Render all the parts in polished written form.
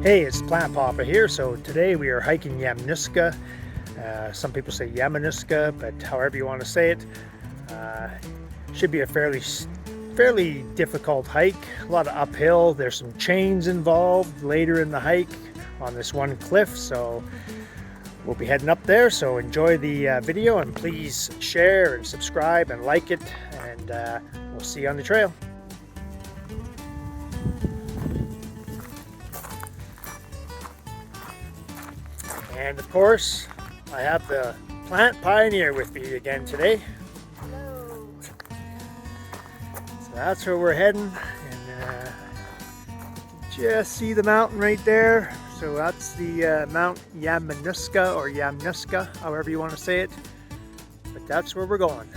Hey, it's Plant Papa here. So today we are hiking YAMNUSKA. Some people say YAMNUSKA, but however you want to say it. Should be a fairly difficult hike. A lot of uphill. There's some chains involved later in the hike on this one cliff. So we'll be heading up there. So enjoy the video and please share and subscribe and like it. And we'll see you on the trail. And of course, I have the Plant Pioneer with me again today. Hello. So that's where we're heading, and just see the mountain right there. So that's the Mount YAMNUSKA or YAMNUSKA, however you want to say it. But that's where we're going.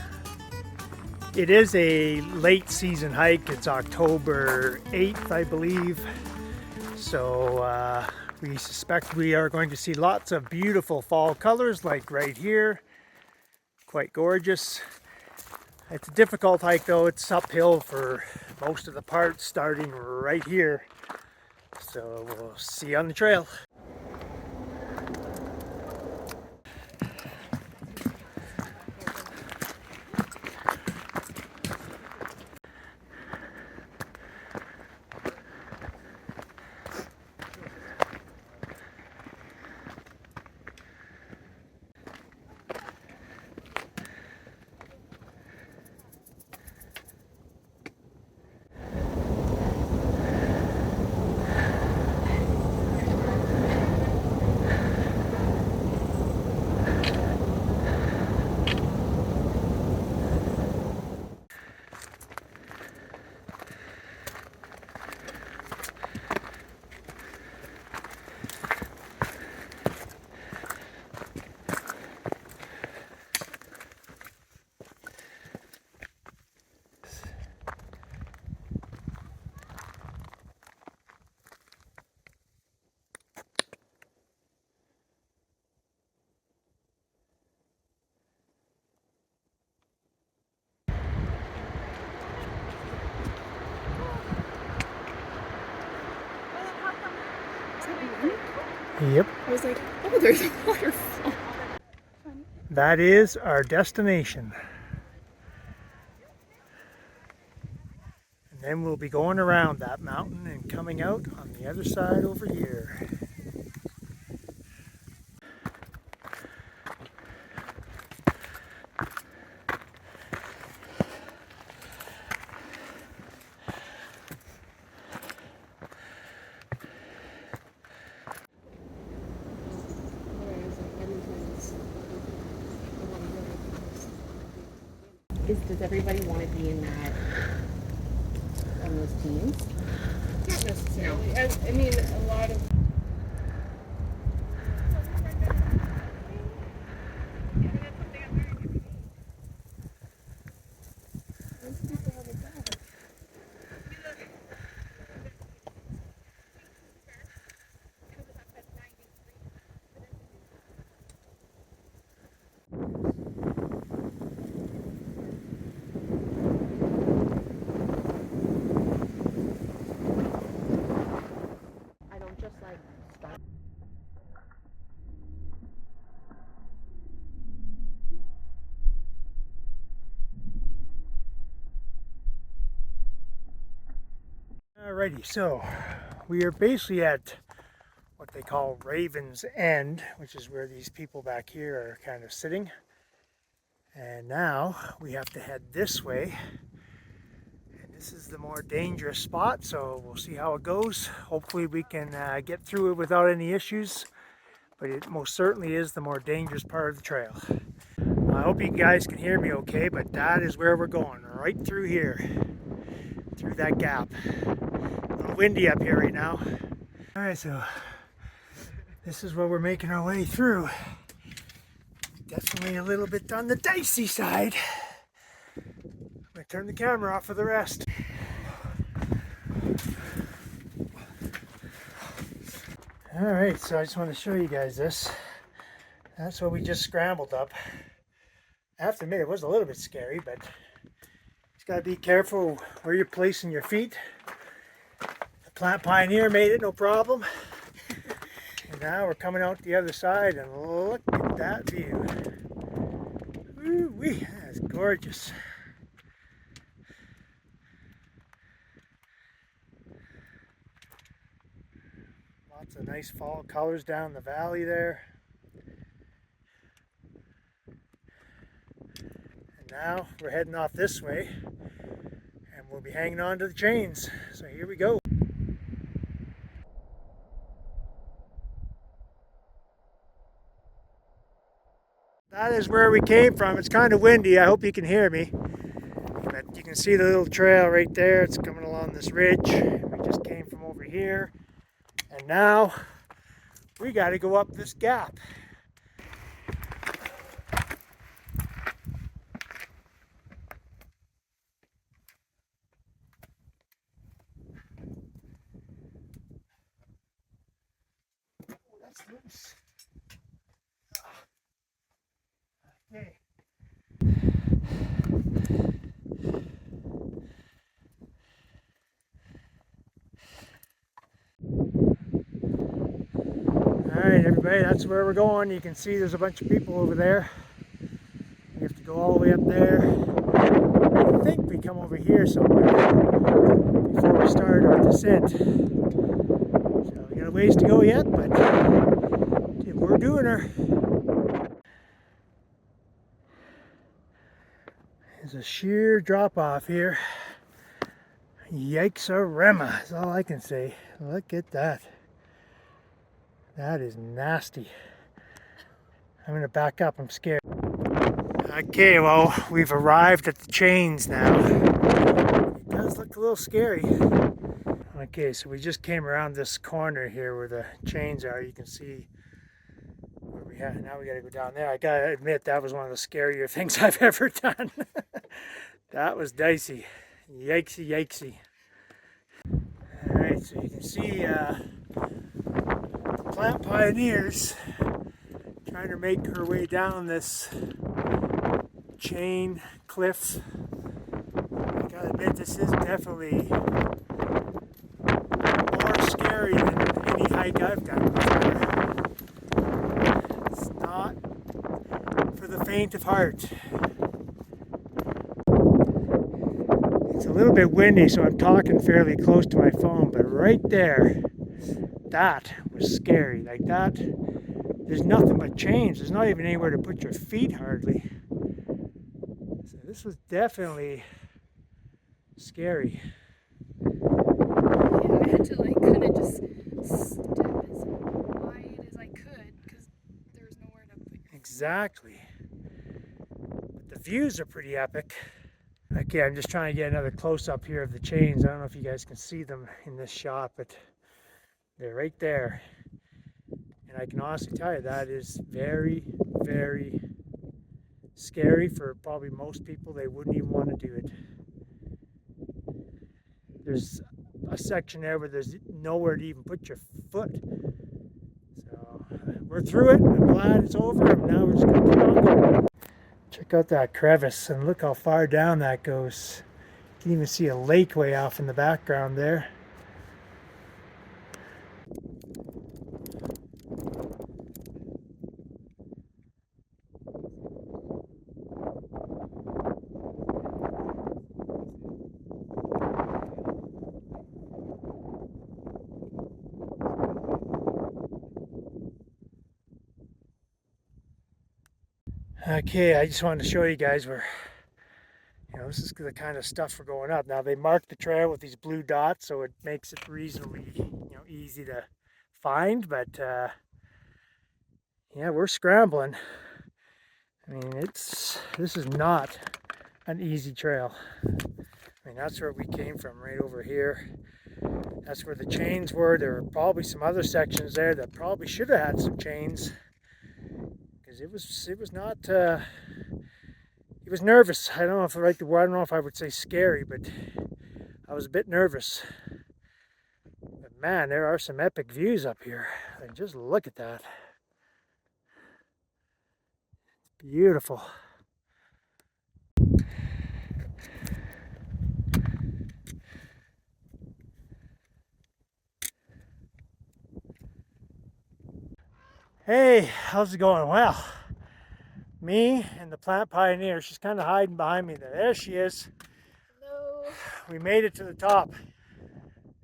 It is a late season hike. It's October 8th, I believe. So we suspect we are going to see lots of beautiful fall colors like right here. Quite gorgeous. It's a difficult hike though. It's uphill for most of the part starting right here. So we'll see you on the trail. Yep. I was like, oh, there's a waterfall. That is our destination. And then we'll be going around that mountain and coming out on the other side over here. Does everybody want to be in that, on those teams? Not necessarily. I mean, a lot of. Alrighty, so we are basically at what they call Raven's End, which is where these people back here are kind of sitting. And now we have to head this way. And this is the more dangerous spot, so we'll see how it goes. Hopefully we can get through it without any issues, but it most certainly is the more dangerous part of the trail. I hope you guys can hear me okay, but that is where we're going, right through here, through that gap. A little windy up here right now. All right, so this is where we're making our way through. Definitely a little bit on the dicey side. I'm gonna turn the camera off for the rest. All right, so I just want to show you guys this. That's what we just scrambled up. I have to admit, it was a little bit scary, but just gotta be careful where you're placing your feet. The Plant Pioneer made it no problem. Now we're coming out the other side and look at that view. Woo-wee, that's gorgeous. Lots of nice fall colors down the valley there. And now we're heading off this way and we'll be hanging on to the chains. So here we go. That is where we came from. It's kind of windy. I hope you can hear me. But you can see the little trail right there. It's coming along this ridge. We just came from over here. And now we got to go up this gap. Oh, that's loose. Okay. Alright everybody, that's where we're going. You can see there's a bunch of people over there. We have to go all the way up there. I think we come over here somewhere before we start our descent. So we got a ways to go yet, but we're doing her. There's a sheer drop off here. Yikes-a-rema is all I can say. Look at that. That is nasty. I'm gonna back up, I'm scared. Okay, well, we've arrived at the chains now. It does look a little scary. Okay, so we just came around this corner here where the chains are. You can see where we have. Now we gotta go down there. I gotta admit, that was one of the scarier things I've ever done. That was dicey. Yikesy, yikesy. Alright, so you can see plant pioneers trying to make her way down this chain cliff. I gotta admit, this is definitely more scary than any hike I've done before. It's not for the faint of heart. It's a little bit windy, so I'm talking fairly close to my phone, but right there, that was scary. Like that, there's nothing but chains. There's not even anywhere to put your feet hardly. So this was definitely scary. Yeah, I had to like kind of just step as wide as I could because there was nowhere to put your Exactly. But the views are pretty epic. Okay, I'm just trying to get another close-up here of the chains. I don't know if you guys can see them in this shot, but they're right there. And I can honestly tell you that is very, very scary for probably most people. They wouldn't even want to do it. There's a section there where there's nowhere to even put your foot. So we're through it. I'm glad it's over. And now we're just going to keep on going. Check out that crevice and look how far down that goes. You can even see a lake way off in the background there. Okay, I just wanted to show you guys where, this is the kind of stuff we're going up. Now they marked the trail with these blue dots, so it makes it reasonably, easy to find. But yeah, we're scrambling. I mean, this is not an easy trail. I mean, that's where we came from, right over here. That's where the chains were. There were probably some other sections there that probably should have had some chains. It was not, it was nervous. I don't know if I like the word, I don't know if I would say scary, but I was a bit nervous. But man, there are some epic views up here. And just look at that. It's beautiful. Hey, how's it going? Well, me and the plant pioneer, she's kind of hiding behind me there. There she is. Hello. We made it to the top.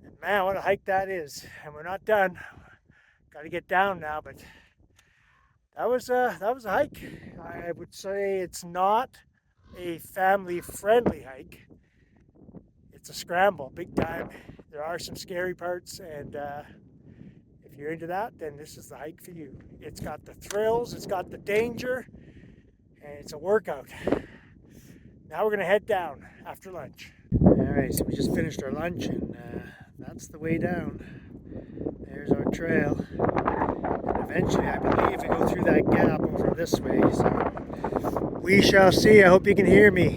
And man, what a hike that is. And we're not done. Got to get down now, but that was a hike. I would say it's not a family-friendly hike. It's a scramble, big time. There are some scary parts, and if you're into that, then this is the hike for you. It's got the thrills, it's got the danger, and it's a workout. Now we're gonna head down after lunch. All right, so we just finished our lunch, and that's the way down. There's our trail. And eventually, I believe we go through that gap over this way. So we shall see. I hope you can hear me.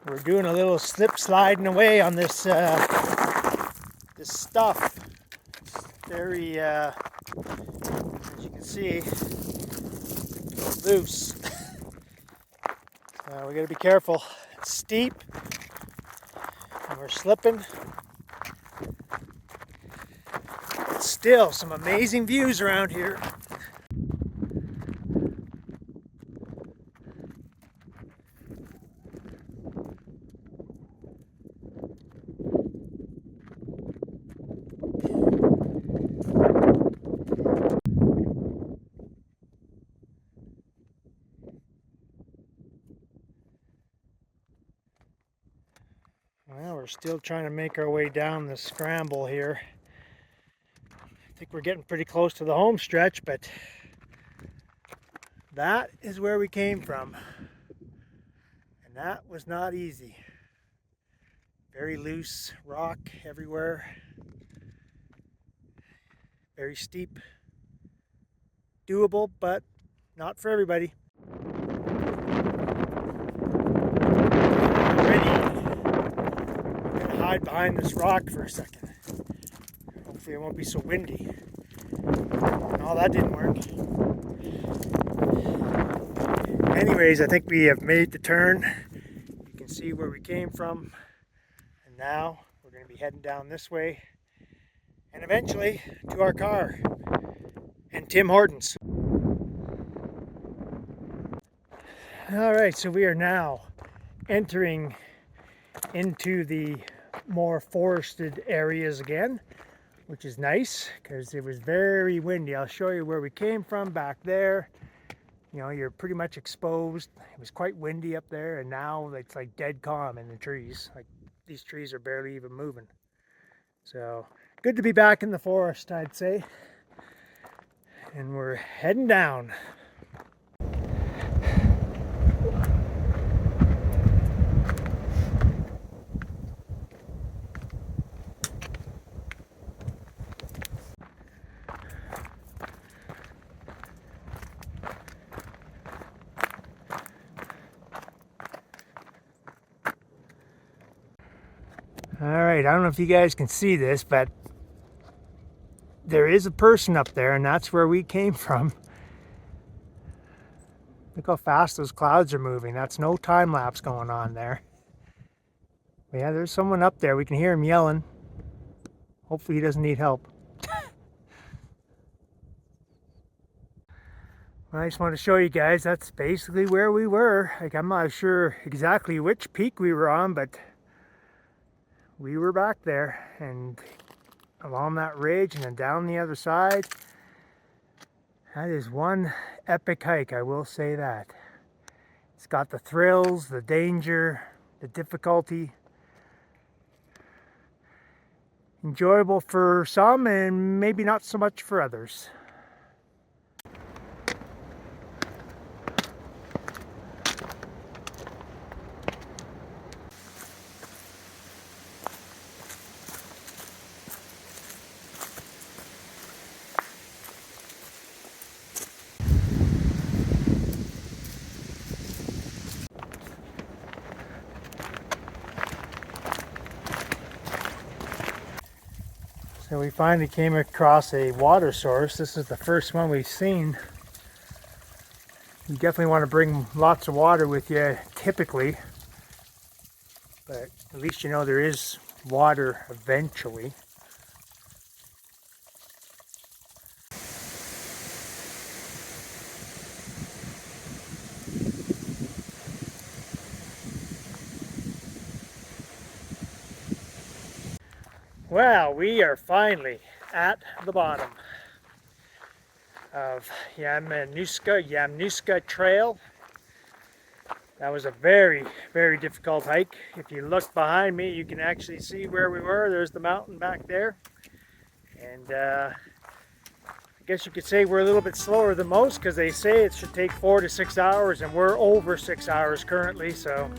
We're doing a little slip sliding away on this this stuff. Very, as you can see, loose. We got to be careful. It's steep, and we're slipping. But still, some amazing views around here. Well, we're still trying to make our way down the scramble here. I think we're getting pretty close to the home stretch, but that is where we came from. And that was not easy. Very loose rock everywhere. Very steep. Doable, but not for everybody. Hide behind this rock for a second. Hopefully it won't be so windy. Oh, that didn't work. Anyways, I think we have made the turn. You can see where we came from. And now we're going to be heading down this way. And eventually to our car. And Tim Hortons. Alright, so we are now entering into the more forested areas again, which is nice because it was very windy. I'll show you where we came from back there. You know, you're pretty much exposed. It was quite windy up there, and now it's like dead calm in the trees. Like these trees are barely even moving. So good to be back in the forest, I'd say. And we're heading down. Alright, I don't know if you guys can see this, but there is a person up there, and that's where we came from. Look how fast those clouds are moving. That's no time lapse going on there. But yeah, there's someone up there. We can hear him yelling. Hopefully he doesn't need help. I just want to show you guys, that's basically where we were. Like, I'm not sure exactly which peak we were on, but we were back there and along that ridge and then down the other side. That is one epic hike, I will say that. It's got the thrills, the danger, the difficulty. Enjoyable for some and maybe not so much for others. So we finally came across a water source. This is the first one we've seen. You definitely want to bring lots of water with you typically. But at least you know there is water eventually. Well, we are finally at the bottom of YAMNUSKA Trail. That was a very, very difficult hike. If you look behind me, you can actually see where we were. There's the mountain back there. And I guess you could say we're a little bit slower than most, because they say it should take 4 to 6 hours, and we're over 6 hours currently. So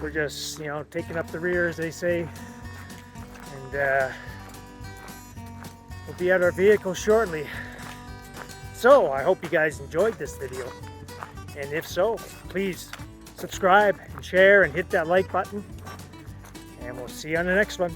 we're just, you know, taking up the rear, as they say. And we'll be at our vehicle shortly. So I hope you guys enjoyed this video. And if so, please subscribe and share and hit that like button. And we'll see you on the next one.